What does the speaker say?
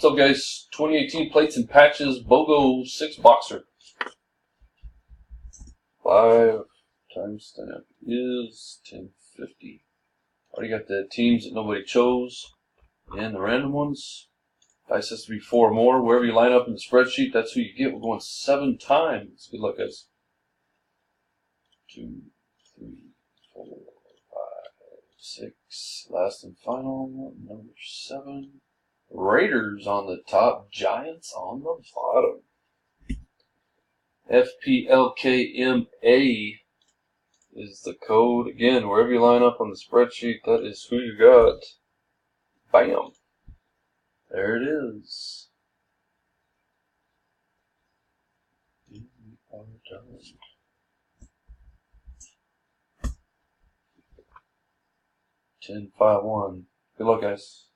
What's up, guys? 2018 plates and patches, Bogo 6 boxer. 5 timestamp is 1050. Already got the teams that nobody chose and the random ones. Dice has to be 4 or more. Wherever you line up in the spreadsheet, that's who you get. We're going 7 times. Good luck, guys. 2, 3, 4, 5, 6. Last and final, number 7. Raiders on the top, Giants on the bottom. FPLKMA is the code. Again, wherever you line up on the spreadsheet, that is who you got. Bam. There it is. We are done. 10-5-1. Good luck, guys.